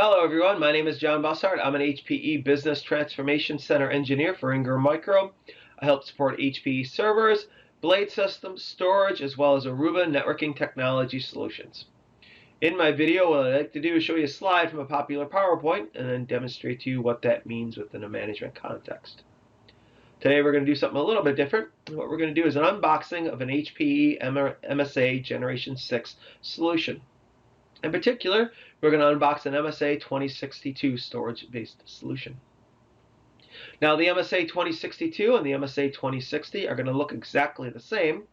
Hello everyone, my name is John Bossart. I'm an HPE Business Transformation Center engineer for Ingram Micro. I help support HPE servers, blade systems, storage, as well as Aruba networking technology solutions. In my video, what I'd like to do is show you a slide from a popular PowerPoint and then demonstrate to you what that means within a management context. Today we're going to do something a little bit different. What we're going to do is an unboxing of an HPE MSA Gen6 solution. In particular, we're going to unbox an MSA 2062 storage-based solution. Now, the MSA 2062 and the MSA 2060 are going to look exactly the same.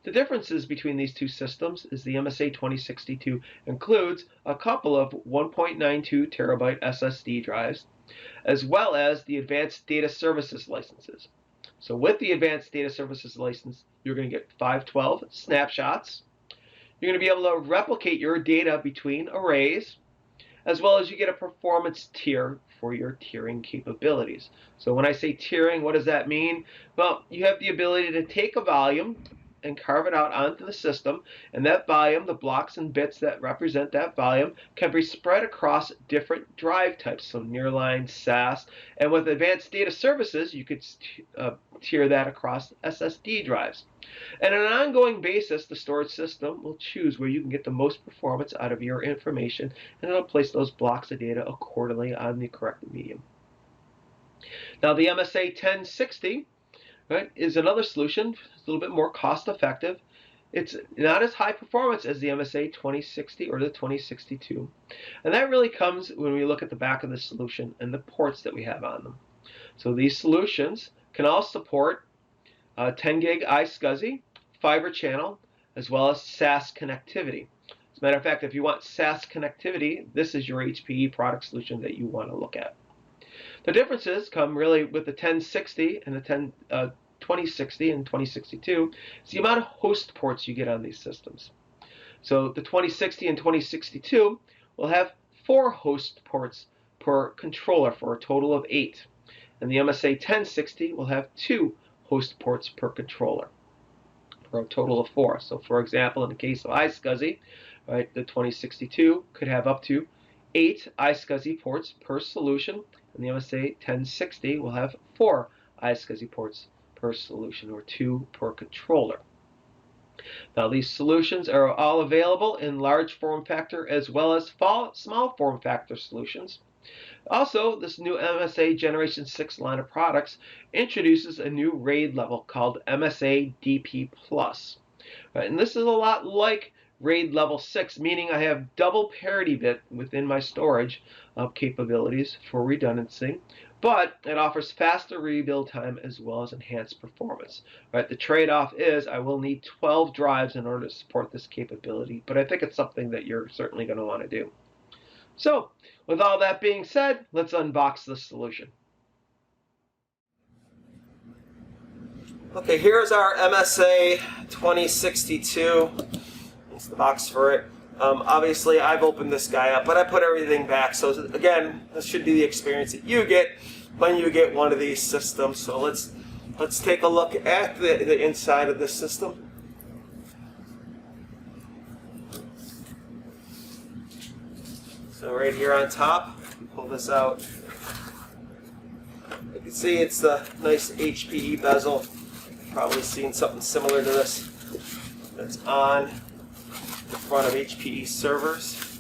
The differences between these two systems is the MSA 2062 includes a couple of 1.92 terabyte SSD drives, as well as the Advanced Data Services licenses. So with the Advanced Data Services license, you're going to get 512 snapshots. You're going to be able to replicate your data between arrays, as well as you get a performance tier for your tiering capabilities. So when I say tiering, what does that mean? Well, you have the ability to take a volume and carve it out onto the system, and that volume, the blocks and bits that represent that volume, can be spread across different drive types, so nearline, SAS, and with Advanced Data Services, you could tier that across SSD drives. And on an ongoing basis, the storage system will choose where you can get the most performance out of your information, and it'll place those blocks of data accordingly on the correct medium. Now, the MSA 1060 is another solution. It's a little bit more cost effective. It's not as high performance as the MSA 2060 or the 2062. And that really comes when we look at the back of the solution and the ports that we have on them. So these solutions can all support 10 gig iSCSI, fiber channel, as well as SAS connectivity. As a matter of fact, if you want SAS connectivity, this is your HPE product solution that you want to look at. The differences come really with the 1060 and the 2060 and 2062. It's the amount of host ports you get on these systems. So the 2060 and 2062 will have 4 host ports per controller for a total of 8. And the MSA 1060 will have 2 host ports per controller for a total of 4. So for example, in the case of iSCSI, the 2062 could have up to 8 iSCSI ports per solution, and the MSA 1060 will have 4 iSCSI ports per solution, or 2 per controller. Now, these solutions are all available in large form factor as well as small form factor solutions. Also, this new MSA Generation 6 line of products introduces a new RAID level called MSA-DP+. And this is a lot like RAID level 6, meaning I have double parity bit within my storage capabilities for redundancy, but it offers faster rebuild time as well as enhanced performance. The trade-off is I will need 12 drives in order to support this capability, but I think it's something that you're certainly going to want to do. So, with all that being said, let's unbox the solution. Okay, here's our MSA 2062. It's the box for it. Obviously, I've opened this guy up, but I put everything back. So again, this should be the experience that you get when you get one of these systems. So let's take a look at the inside of this system. So right here on top, pull this out. You can see it's the nice HPE bezel. You've probably seen something similar to this that's on the front of HPE servers.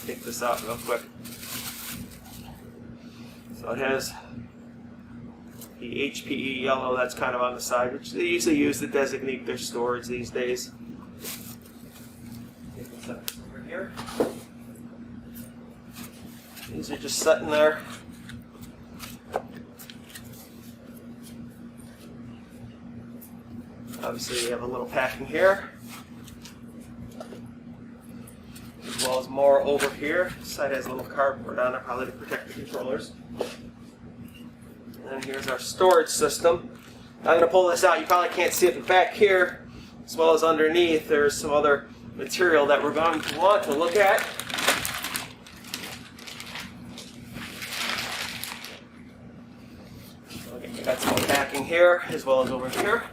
Take this out real quick. So it has the HPE yellow that's kind of on the side, which they usually use to designate their storage these days. Take this out over here. These are just sitting there. Obviously, we have a little packing here, as well as more over here. This side has a little cardboard on it, probably to protect the controllers. And then here's our storage system. I'm going to pull this out. You probably can't see it, but back here, as well as underneath, there's some other material that we're going to want to look at. Okay, got some more packing here, as well as over here.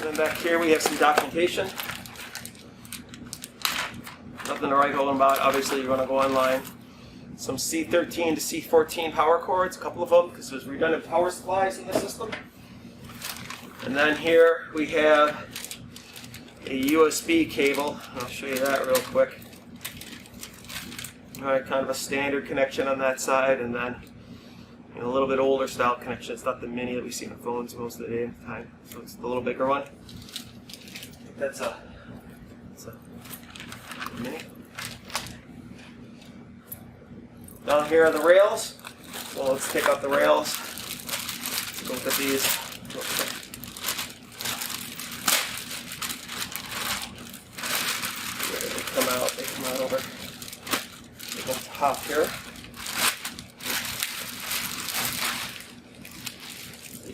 And then back here we have some documentation. Nothing to write home about. Obviously you want to go online. Some C13 to C14 power cords, a couple of them, because there's redundant power supplies in the system. And then here we have a USB cable. I'll show you that real quick. All right, kind of a standard connection on that side, and then a little bit older style connection. It's not the mini that we see in phones most of the time, so it's the little bigger one. That's a mini. Down here are the rails. So let's take out the rails. Let's look at these. They come out over the top here.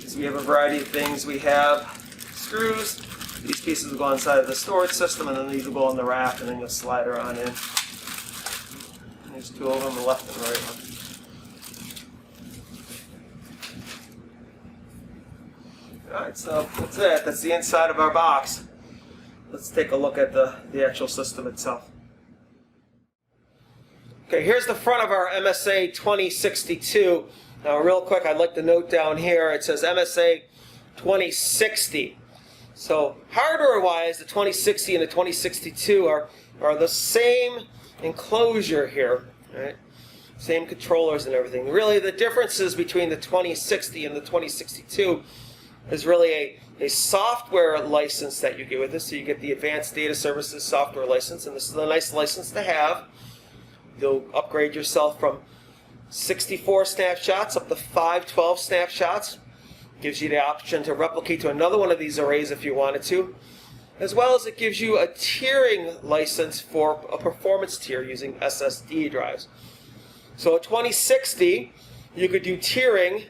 So we have a variety of things. We have screws. These pieces will go inside of the storage system, and then these will go on the rack, and then you'll slide her on in. There's two of them, the left and right one. Alright, so that's it. That's the inside of our box. Let's take a look at the actual system itself. Okay, here's the front of our MSA 2062. Now real quick, I'd like to note down here, it says MSA 2060. So hardware-wise, the 2060 and the 2062 are the same enclosure here, right? Same controllers and everything. Really, the differences between the 2060 and the 2062 is really a software license that you get with this. So you get the Advanced Data Services software license, and this is a nice license to have. You'll upgrade yourself from 64 snapshots up to 512 snapshots. Gives you the option to replicate to another one of these arrays if you wanted to, as well as it gives you a tiering license for a performance tier using SSD drives. So at 2060, you could do tiering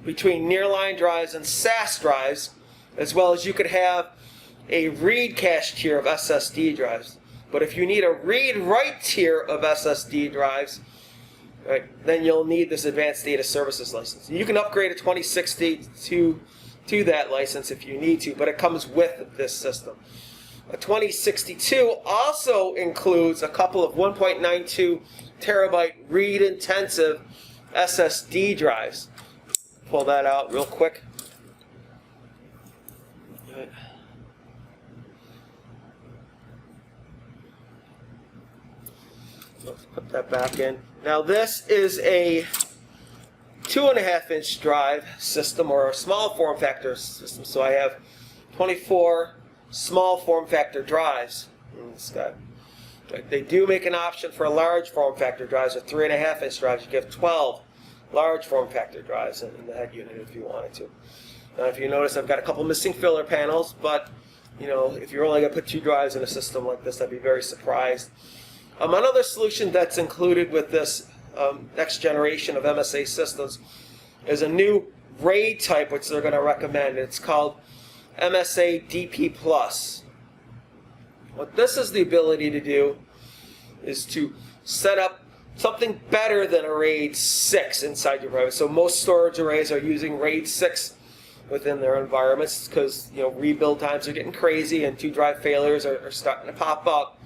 between nearline drives and SAS drives, as well as you could have a read cache tier of SSD drives. But if you need a read-write tier of SSD drives, right, then you'll need this Advanced Data Services license. You can upgrade a 2060 to that license if you need to, but it comes with this system. A 2062 also includes a couple of 1.92 terabyte read-intensive SSD drives. Pull that out real quick. Right. Let's put that back in. Now this is a 2.5-inch drive system, or a small form factor system. So I have 24 small form factor drives in this guy. They do make an option for large form factor drives, or 3.5-inch drives. You can have 12 large form factor drives in the head unit if you wanted to. Now if you notice, I've got a couple missing filler panels, but if you're only going to put 2 drives in a system like this, I'd be very surprised. Another solution that's included with this next generation of MSA systems is a new RAID type, which they're going to recommend. It's called MSA-DP+. What this is the ability to do is to set up something better than a RAID 6 inside your environment. So most storage arrays are using RAID 6 within their environments because rebuild times are getting crazy and 2 drive failures are starting to pop up.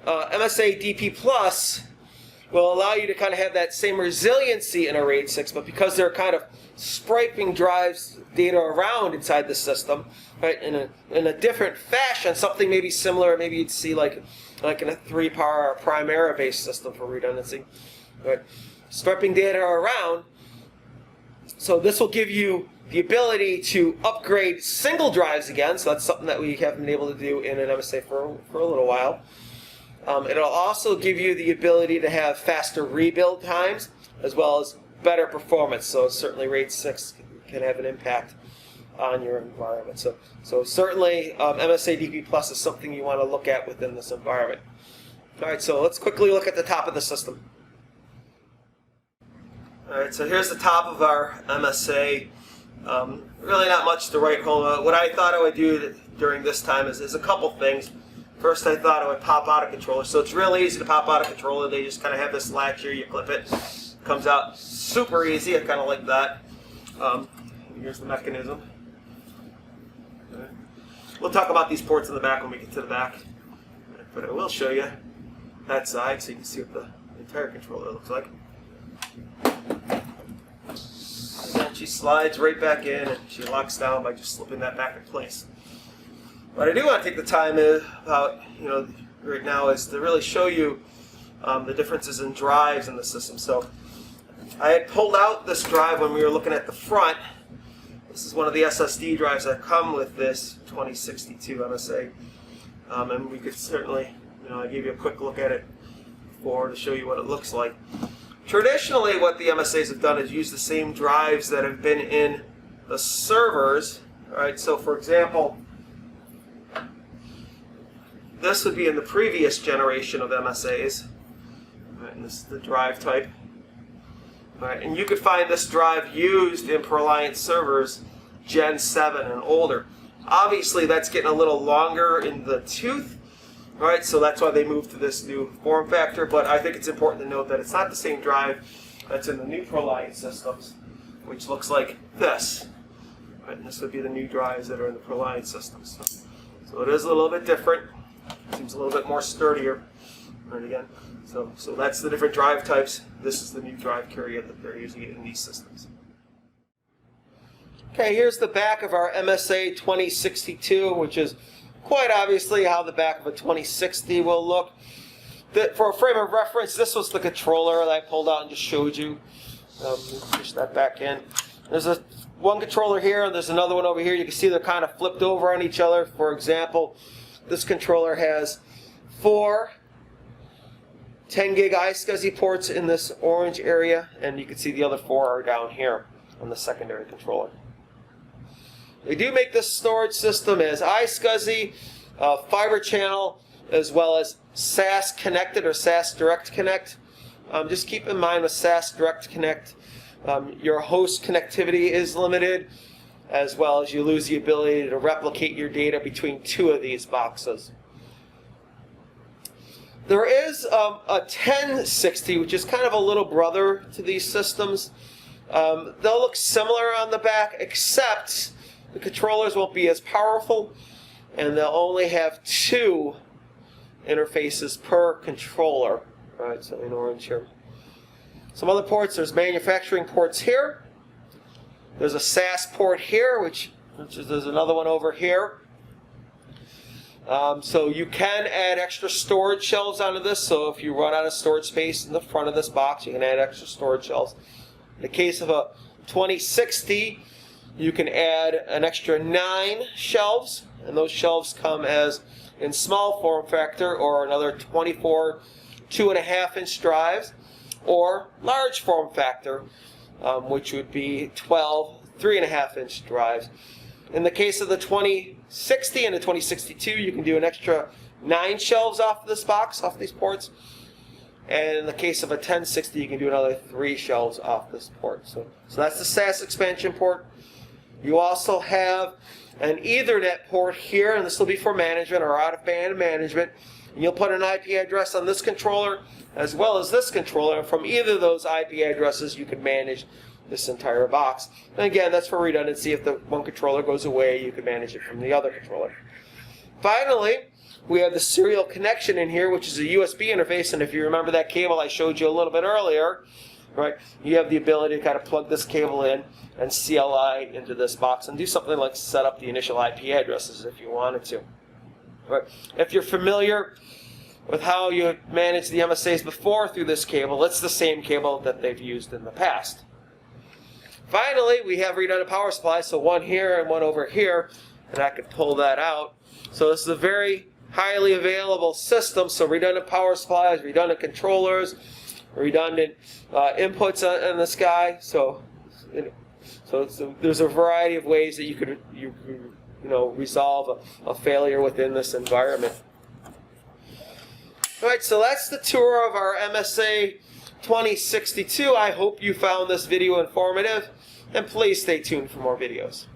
MSA-DP+ will allow you to kind of have that same resiliency in a RAID 6, but because they're kind of striping drives data around inside the system, right, in a different fashion, something maybe similar, maybe you'd see like in a 3-PAR Primera-based system for redundancy, right? Striping data around. So this will give you the ability to upgrade single drives again. So that's something that we haven't been able to do in an MSA for a little while. It'll also give you the ability to have faster rebuild times as well as better performance. So certainly RAID 6 can have an impact on your environment. So certainly MSA-DP+ is something you want to look at within this environment. All right, so let's quickly look at the top of the system. All right, so here's the top of our MSA. Really not much to write home. What I thought I would do during this time is a couple things. First, I thought I would pop out a controller. So it's really easy to pop out a controller. They just kind of have this latch here. You clip it. Comes out super easy. I kind of like that. Here's the mechanism. We'll talk about these ports in the back when we get to the back. But I will show you that side so you can see what the entire controller looks like. And she slides right back in and she locks down by just slipping that back in place. What I do want to take the time about, right now is to really show you the differences in drives in the system. So I had pulled out this drive when we were looking at the front. This is one of the SSD drives that come with this 2062 MSA. And we could certainly, I gave you a quick look at it before to show you what it looks like. Traditionally, what the MSAs have done is use the same drives that have been in the servers. All right, so for example, this would be in the previous generation of MSAs. All right, and this is the drive type. All right, and you could find this drive used in ProLiant servers Gen 7 and older. Obviously, that's getting a little longer in the tooth. All right, so that's why they moved to this new form factor. But I think it's important to note that it's not the same drive that's in the new ProLiant systems, which looks like this. All right, and this would be the new drives that are in the ProLiant systems. So it is a little bit different. Seems a little bit more sturdier. Right, again. So that's the different drive types. This is the new drive carrier that they're using in these systems. Okay, here's the back of our MSA 2062, which is quite obviously how the back of a 2060 will look. For a frame of reference, this was the controller that I pulled out and just showed you. Push that back in. There's one controller here, and there's another one over here. You can see they're kind of flipped over on each other. For example, this controller has 4 10 gig iSCSI ports in this orange area, and you can see the other 4 are down here on the secondary controller. They do make this storage system as iSCSI, fiber channel, as well as SAS connected or SAS Direct Connect. Just keep in mind with SAS Direct Connect, your host connectivity is limited, as well as you lose the ability to replicate your data between 2 of these boxes. There is a 1060, which is kind of a little brother to these systems. They'll look similar on the back, except the controllers won't be as powerful, and they'll only have 2 interfaces per controller. All right, so in orange here. Some other ports, there's manufacturing ports here. There's a SAS port here, which there's another one over here. So you can add extra storage shelves onto this. So if you run out of storage space in the front of this box, you can add extra storage shelves. In the case of a 2060, you can add an extra 9 shelves, and those shelves come as in small form factor or another 24 2.5-inch drives, or large form factor, which would be 12 3.5-inch drives. In the case of the 2060 and the 2062, you can do an extra 9 shelves off this box, off these ports. And in the case of a 1060, you can do another 3 shelves off this port. So that's the SAS expansion port. You also have an Ethernet port here, and this will be for management or out-of-band management. And you'll put an IP address on this controller as well as this controller, and from either of those IP addresses, you can manage this entire box. And again, that's for redundancy. If the one controller goes away, you can manage it from the other controller. Finally, we have the serial connection in here, which is a USB interface. And if you remember that cable I showed you a little bit earlier, right, you have the ability to kind of plug this cable in and CLI into this box and do something like set up the initial IP addresses if you wanted to. Right. If you're familiar with how you managed the MSAs before through this cable, it's the same cable that they've used in the past. Finally, we have redundant power supplies, so one here and one over here, and I could pull that out. So this is a very highly available system, so redundant power supplies, redundant controllers, redundant inputs in this guy. So there's a variety of ways that you could resolve a failure within this environment. All right, so that's the tour of our MSA 2062. I hope you found this video informative, and please stay tuned for more videos.